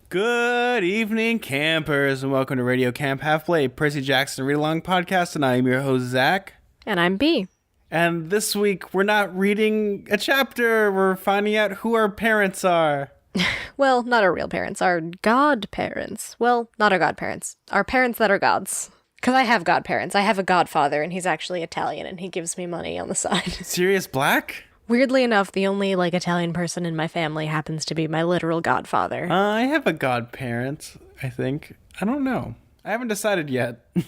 Good evening, campers, and welcome to Radio Camp Halfway, Percy Jackson Read-Along Podcast, and I am your host, Zach. And I'm B. And this week, we're not reading a chapter, we're finding out who our parents are. Well, not our real parents, our godparents. Well, not our godparents. Our parents that are gods. Because I have godparents. I have a godfather, and he's actually Italian, and he gives me money on the side. Sirius Black? Weirdly enough, the only, Italian person in my family happens to be my literal godfather. I have a godparent, I think. I don't know. I haven't decided yet. I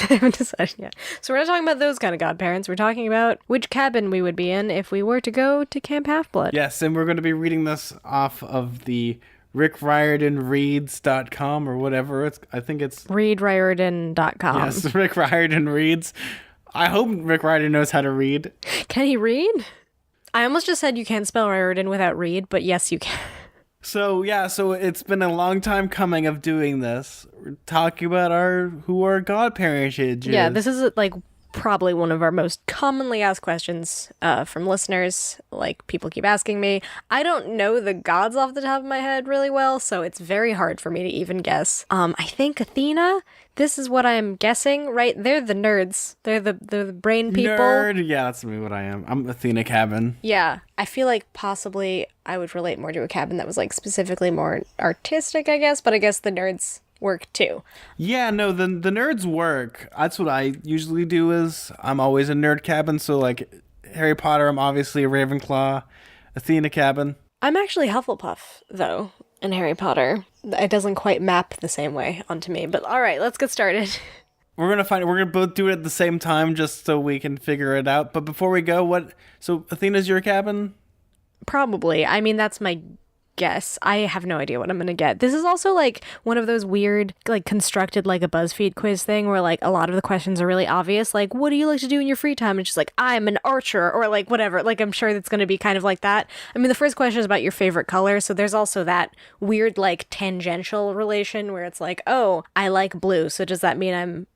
haven't decided yet. So we're not talking about those kind of godparents. We're talking about which cabin we would be in if we were to go to Camp Half-Blood. Yes, and we're going to be reading this off of the rickriordanreads.com or whatever. I think it's... readriordan.com. Yes, Rick Riordan Reads. I hope Rick Riordan knows how to read. Can he read? I almost just said you can't spell Riordan without read, but yes, you can. So it's been a long time coming of doing this. We're talking about who our godparents is. Yeah, this is probably one of our most commonly asked questions from listeners. People keep asking me. I don't know the gods off the top of my head really well, so it's very hard for me to even guess. I think Athena. This is what I'm guessing, right? They're the nerds. They're the brain people. Nerd. Yeah, that's me. What I am. I'm Athena Cabin. Yeah, I feel like possibly I would relate more to a cabin that was specifically more artistic, I guess. But I guess the nerds work too. Yeah, no, the nerds work. That's what I usually do. Is I'm always a nerd cabin. So Harry Potter, I'm obviously a Ravenclaw. Athena Cabin. I'm actually Hufflepuff though. In Harry Potter. It doesn't quite map the same way onto me, but all right, let's get started. We're gonna both do it at the same time just so we can figure it out. But before we go, so Athena's your cabin? Probably. I mean, that's my guess. I have no idea what I'm gonna get. This is also one of those weird, constructed a BuzzFeed quiz thing where a lot of the questions are really obvious. What do you like to do in your free time? And it's just I'm an archer or whatever. I'm sure that's gonna be kind of like that. I mean, the first question is about your favorite color, so there's also that weird tangential relation where it's oh, I like blue, so does that mean I'm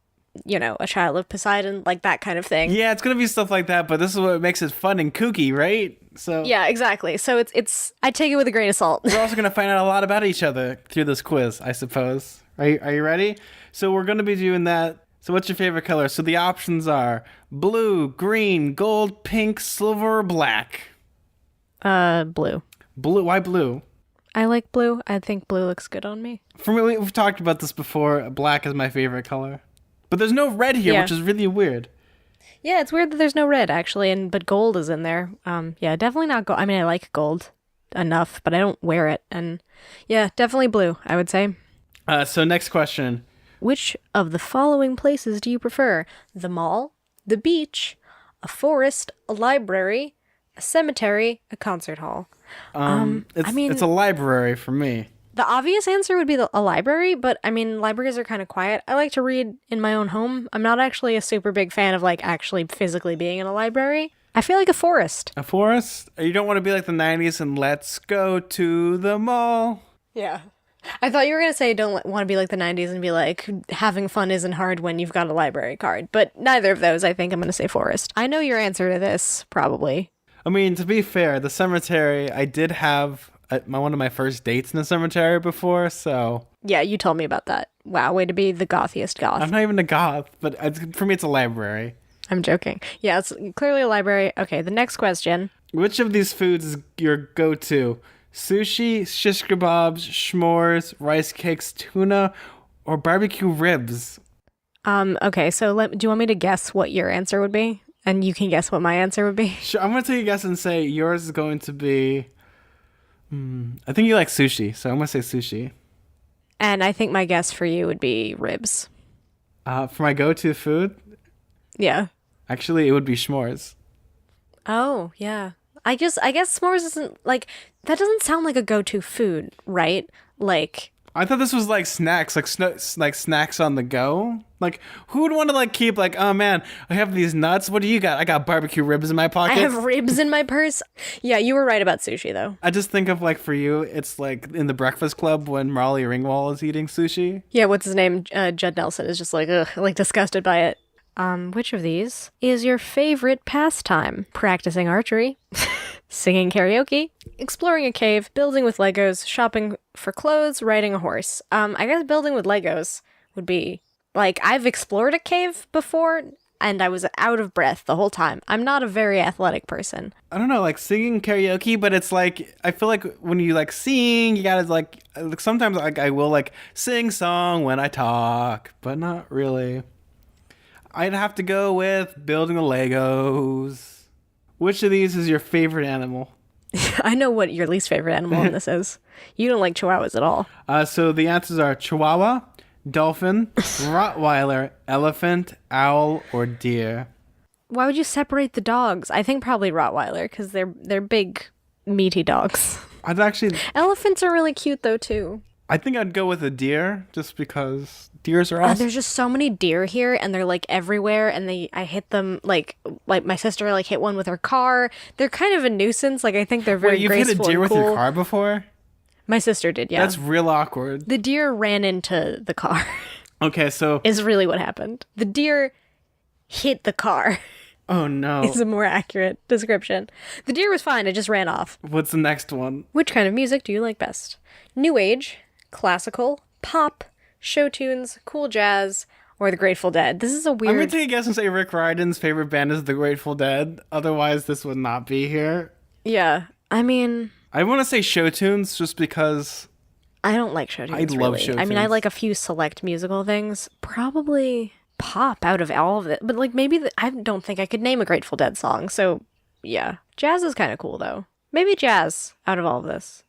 a child of Poseidon, that kind of thing. Yeah, it's gonna be stuff like that, but this is what makes it fun and kooky, right? So yeah, exactly. So it's I take it with a grain of salt. We're also gonna find out a lot about each other through this quiz, I suppose. Are you ready? So we're gonna be doing that. So what's your favorite color? So the options are blue, green, gold, pink, silver, or black. Blue. Blue. Why blue? I like blue. I think blue looks good on me. For me, we've talked about this before. Black is my favorite color. But there's no red here, which is really weird. Yeah, it's weird that there's no red, actually, but gold is in there. Yeah, definitely not gold. I mean, I like gold enough, but I don't wear it. And yeah, definitely blue, I would say. So next question. Which of the following places do you prefer? The mall, the beach, a forest, a library, a cemetery, a concert hall? It's a library for me. The obvious answer would be a library, but I mean, libraries are kind of quiet. I like to read in my own home. I'm not actually a super big fan of actually physically being in a library. I feel like a forest. A forest? You don't want to be like the 90s and let's go to the mall. Yeah. I thought you were going to say don't want to be like the 90s and be having fun isn't hard when you've got a library card. But neither of those, I think I'm going to say forest. I know your answer to this, probably. I mean, to be fair, the cemetery, I did have one of my first dates in the cemetery before, so... Yeah, you told me about that. Wow, way to be the gothiest goth. I'm not even a goth, but for me it's a library. I'm joking. Yeah, it's clearly a library. Okay, the next question. Which of these foods is your go-to? Sushi, shish kebabs, s'mores, rice cakes, tuna, or barbecue ribs? Okay, so do you want me to guess what your answer would be? And you can guess what my answer would be? Sure, I'm going to take a guess and say yours is going to be... I think you like sushi, so I'm going to say sushi. And I think my guess for you would be ribs. For my go-to food? Yeah. Actually, it would be s'mores. Oh, yeah. I guess s'mores isn't, that doesn't sound like a go-to food, right? I thought this was snacks, snacks on the go. Who would want to keep oh man, I have these nuts. What do you got? I got barbecue ribs in my pocket. I have ribs in my purse. Yeah, you were right about sushi though. I just think of for you, it's in the Breakfast Club when Molly Ringwald is eating sushi. Yeah, what's his name? Judd Nelson is just ugh, disgusted by it. Which of these is your favorite pastime? Practicing archery, Singing karaoke, exploring a cave, building with Legos, shopping for clothes, riding a horse. I guess building with Legos would be like I've explored a cave before and I was out of breath the whole time. I'm not a very athletic person. I don't know, like singing karaoke, but it's like I feel like when you like sing, you gotta like sometimes like I will like sing song when I talk, but not really. I'd have to go with building the Legos. Which of these is your favorite animal? I know what your least favorite animal in this is. You don't like chihuahuas at all. So the answers are Chihuahua, dolphin, Rottweiler, elephant, owl, or deer. Why would you separate the dogs? I think probably Rottweiler because they're big, meaty dogs. I'd actually. Elephants are really cute though too. I think I'd go with a deer just because deers are awesome. There's just so many deer here, and they're like everywhere. And I hit them like my sister like hit one with her car. They're kind of a nuisance. Like I think they're very Wait, you've graceful hit a deer and with your cool. car before? My sister did, yeah. That's real awkward. The deer ran into the car. Okay, so. Is really what happened. The deer hit the car. Oh no. Is a more accurate description. The deer was fine. It just ran off. What's the next one? Which kind of music do you like best? New age, classical, pop, show tunes, cool jazz, or the Grateful Dead? This is a weird... I'm going to take a guess and say Rick Riordan's favorite band is the Grateful Dead. Otherwise, this would not be here. Yeah, I mean... I want to say show tunes just because... I don't like show tunes, I love really. show I mean, I tunes. like a few select musical things. Probably pop out of all of it. But like maybe... I don't think I could name a Grateful Dead song. So, yeah. Jazz is kind of cool, though. Maybe jazz out of all of this.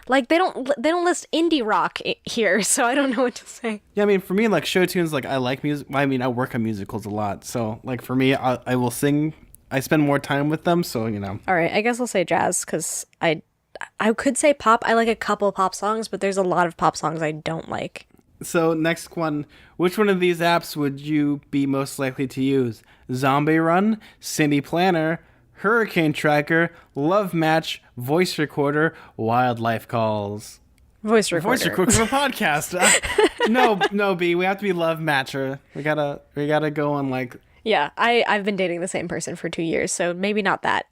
Like they don't list indie rock here, so I don't know what to say. Yeah, I mean, for me, like show tunes, like I like music. I mean, I work on musicals a lot, so like for me, I will sing. I spend more time with them, so you know. All right, I guess I'll say jazz because I could say pop. I like a couple pop songs, but there's a lot of pop songs I don't like. So next one, which one of these apps would you be most likely to use? Zombie Run, Cindy Planner, Hurricane Tracker, Love Match, Voice Recorder, Wildlife Calls. Voice recorder. Voice recorder for a podcast. No, B. We have to be Love Matcher. We gotta go on like. Yeah, I've been dating the same person for 2 years, so maybe not that.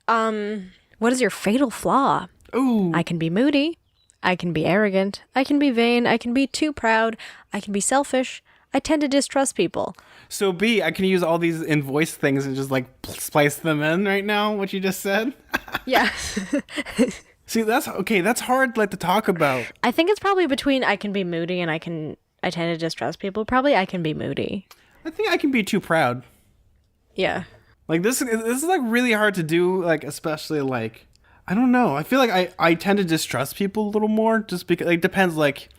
What is your fatal flaw? Ooh. I can be moody. I can be arrogant. I can be vain. I can be too proud. I can be selfish. I tend to distrust people. So B, I can use all these in voice things and just like splice them in right now. What you just said. Yeah. See, that's okay. That's hard, like to talk about. I think it's probably between I can be moody and I tend to distrust people. Probably I can be moody. I think I can be too proud. Yeah. Like this is like really hard to do. Like especially like I don't know. I feel like I tend to distrust people a little more just because like depends like.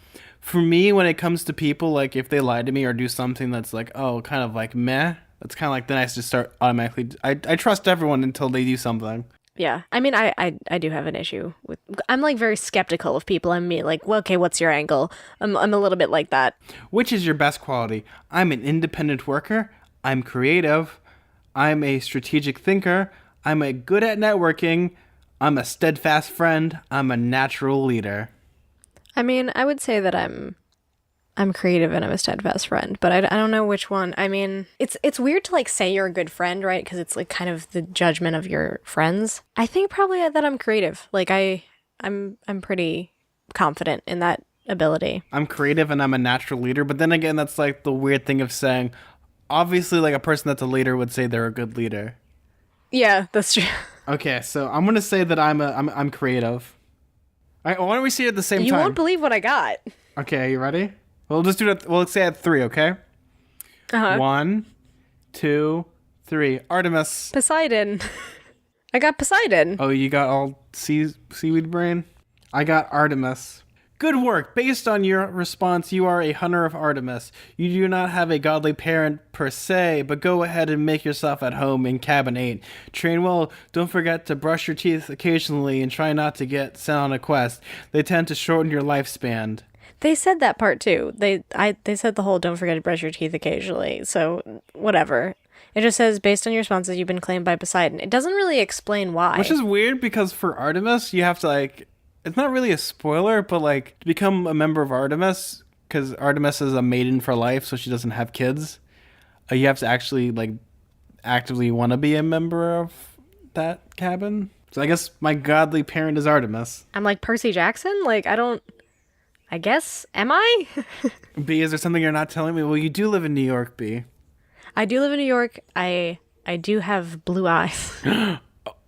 For me, when it comes to people, like if they lie to me or do something that's like, oh, kind of like meh, that's kind of like then I just start automatically. I trust everyone until they do something. Yeah. I mean, I do have an issue with. I'm like very skeptical of people. I'm like, well, okay, what's your angle? I'm a little bit like that. Which is your best quality? I'm an independent worker. I'm creative. I'm a strategic thinker. I'm a good at networking. I'm a steadfast friend. I'm a natural leader. I mean, I would say that I'm creative and I'm a steadfast friend, but I don't know which one. I mean, it's weird to like say you're a good friend, right? Because it's like kind of the judgment of your friends. I think probably that I'm creative. Like I'm pretty confident in that ability. I'm creative and I'm a natural leader, but then again, that's like the weird thing of saying, obviously, like a person that's a leader would say they're a good leader. Yeah, that's true. Okay, so I'm gonna say that I'm creative. All right, why don't we see it at the same You time? won't believe what I got. Okay, are you ready? We'll just do it. We'll say at 3, okay? Uh-huh. 1, 2, 3. Artemis. Poseidon. I got Poseidon. Oh, you got all seaweed brain? I got Artemis. Good work. Based on your response, you are a hunter of Artemis. You do not have a godly parent per se, but go ahead and make yourself at home in Cabin 8. Train well. Don't forget to brush your teeth occasionally and try not to get sent on a quest. They tend to shorten your lifespan. They said that part too. They said the whole don't forget to brush your teeth occasionally. So whatever. It just says based on your responses, you've been claimed by Poseidon. It doesn't really explain why. Which is weird because for Artemis, you have to like... It's not really a spoiler, but like to become a member of Artemis, because Artemis is a maiden for life, so she doesn't have kids. You have to actually like actively want to be a member of that cabin. So I guess my godly parent is Artemis. I'm like, Percy Jackson? Like, I guess, am I? B, is there something you're not telling me? Well, you do live in New York, B. I do live in New York. I do have blue eyes.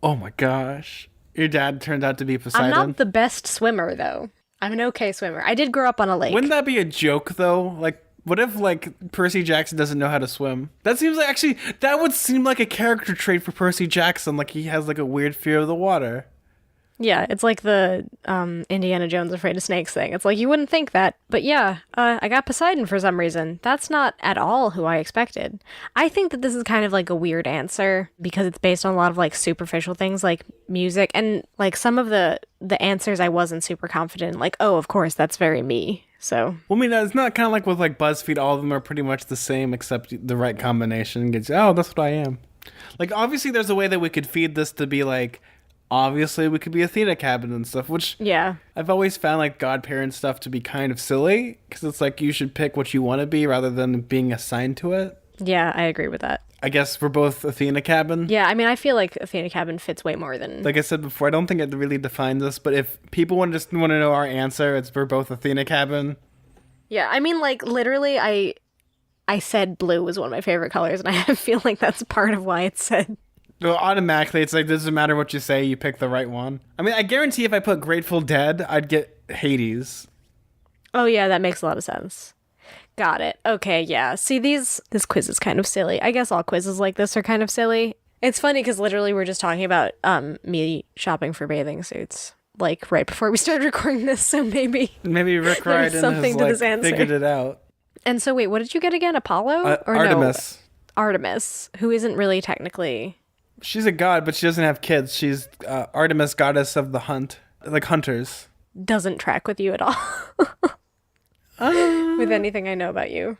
Oh my gosh. Your dad turned out to be Poseidon. I'm not the best swimmer, though. I'm an okay swimmer. I did grow up on a lake. Wouldn't that be a joke, though? Like, what if, like, Percy Jackson doesn't know how to swim? That seems like, actually, that would seem like a character trait for Percy Jackson. Like, he has, like, a weird fear of the water. Yeah, it's like the Indiana Jones Afraid of Snakes thing. It's like, you wouldn't think that. But yeah, I got Poseidon for some reason. That's not at all who I expected. I think that this is kind of like a weird answer because it's based on a lot of like superficial things like music. And like some of the answers I wasn't super confident in. Like, oh, of course, that's very me. So, Well, I mean, it's not kind of like with, like, BuzzFeed. All of them are pretty much the same except the right combination gets, oh, that's what I am. Like, obviously, there's a way that we could feed this to be, like, obviously, we could be Athena cabin and stuff, which yeah. I've always found like godparent stuff to be kind of silly because it's like you should pick what you want to be rather than being assigned to it. Yeah, I agree with that. I guess we're both Athena cabin. Yeah, I mean, I feel like Athena cabin fits way more than... Like I said before, I don't think it really defines us, but if people want to know our answer, it's we're both Athena cabin. Yeah, I mean, like, literally, I said blue was one of my favorite colors, and I feel like that's part of why it's said... Well, automatically, it's like, doesn't matter what you say, you pick the right one. I mean, I guarantee if I put Grateful Dead, I'd get Hades. Oh, yeah, that makes a lot of sense. Got it. Okay, yeah. See, this quiz is kind of silly. I guess all quizzes like this are kind of silly. It's funny because literally we're just talking about me shopping for bathing suits, like, right before we started recording this, so maybe Rick Ryden something to has, this like, answer. figured it out. And so, wait, what did you get again? Apollo? Or Artemis. No, Artemis, who isn't really technically... She's a god, but she doesn't have kids. She's Artemis, goddess of the hunt, like hunters. Doesn't track with you at all. With anything I know about you.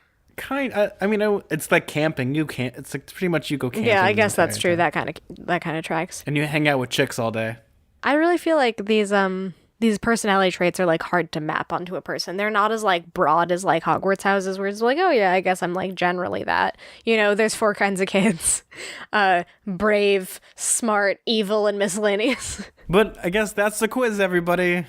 I mean, it's like camping. You can't. It's like pretty much you go camping. Yeah, I guess that's true. Time. That kind of tracks. And you hang out with chicks all day. I really feel like these personality traits are like hard to map onto a person. They're not as like broad as like Hogwarts houses where it's like, oh yeah, I guess I'm like generally that. You know, there's 4 kinds of kids. Brave, smart, evil, and miscellaneous. But I guess that's the quiz, everybody.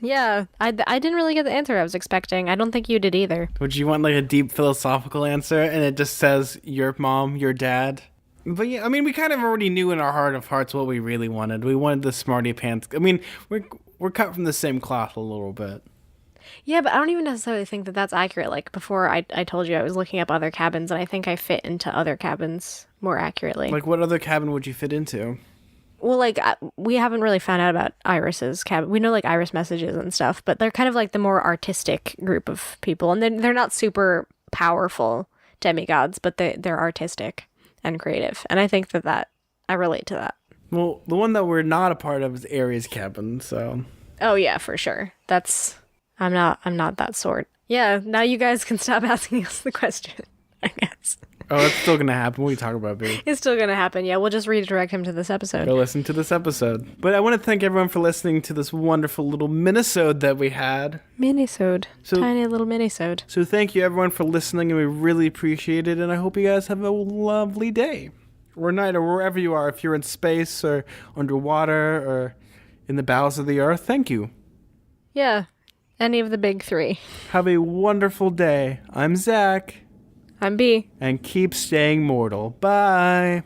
Yeah, I didn't really get the answer I was expecting. I don't think you did either. Would you want like a deep philosophical answer and it just says your mom, your dad? But yeah, I mean, we kind of already knew in our heart of hearts what we really wanted. We wanted the smarty pants. I mean, we're cut from the same cloth a little bit. Yeah, but I don't even necessarily think that that's accurate. Like before, I told you I was looking up other cabins, and I think I fit into other cabins more accurately. Like, what other cabin would you fit into? Well, like, we haven't really found out about Iris's cabin. We know, like, Iris messages and stuff, but they're kind of, like, the more artistic group of people. And they're not super powerful demigods, but they're artistic and creative. And I think that I relate to that. Well, the one that we're not a part of is Aries' cabin, so... Oh, yeah, for sure. I'm not that sort. Yeah, now you guys can stop asking us the question, I guess. Oh, it's still gonna happen. What are you talking about, baby? It's still gonna happen, yeah. We'll just redirect him to this episode. Go listen to this episode. But I want to thank everyone for listening to this wonderful little minisode that we had. Minisode. Tiny little minisode. So thank you, everyone, for listening, and we really appreciate it, and I hope you guys have a lovely day. Or night, or wherever you are. If you're in space, or underwater, or in the bowels of the earth, thank you. Yeah, any of the big 3. Have a wonderful day. I'm Zach. I'm B. And keep staying mortal. Bye.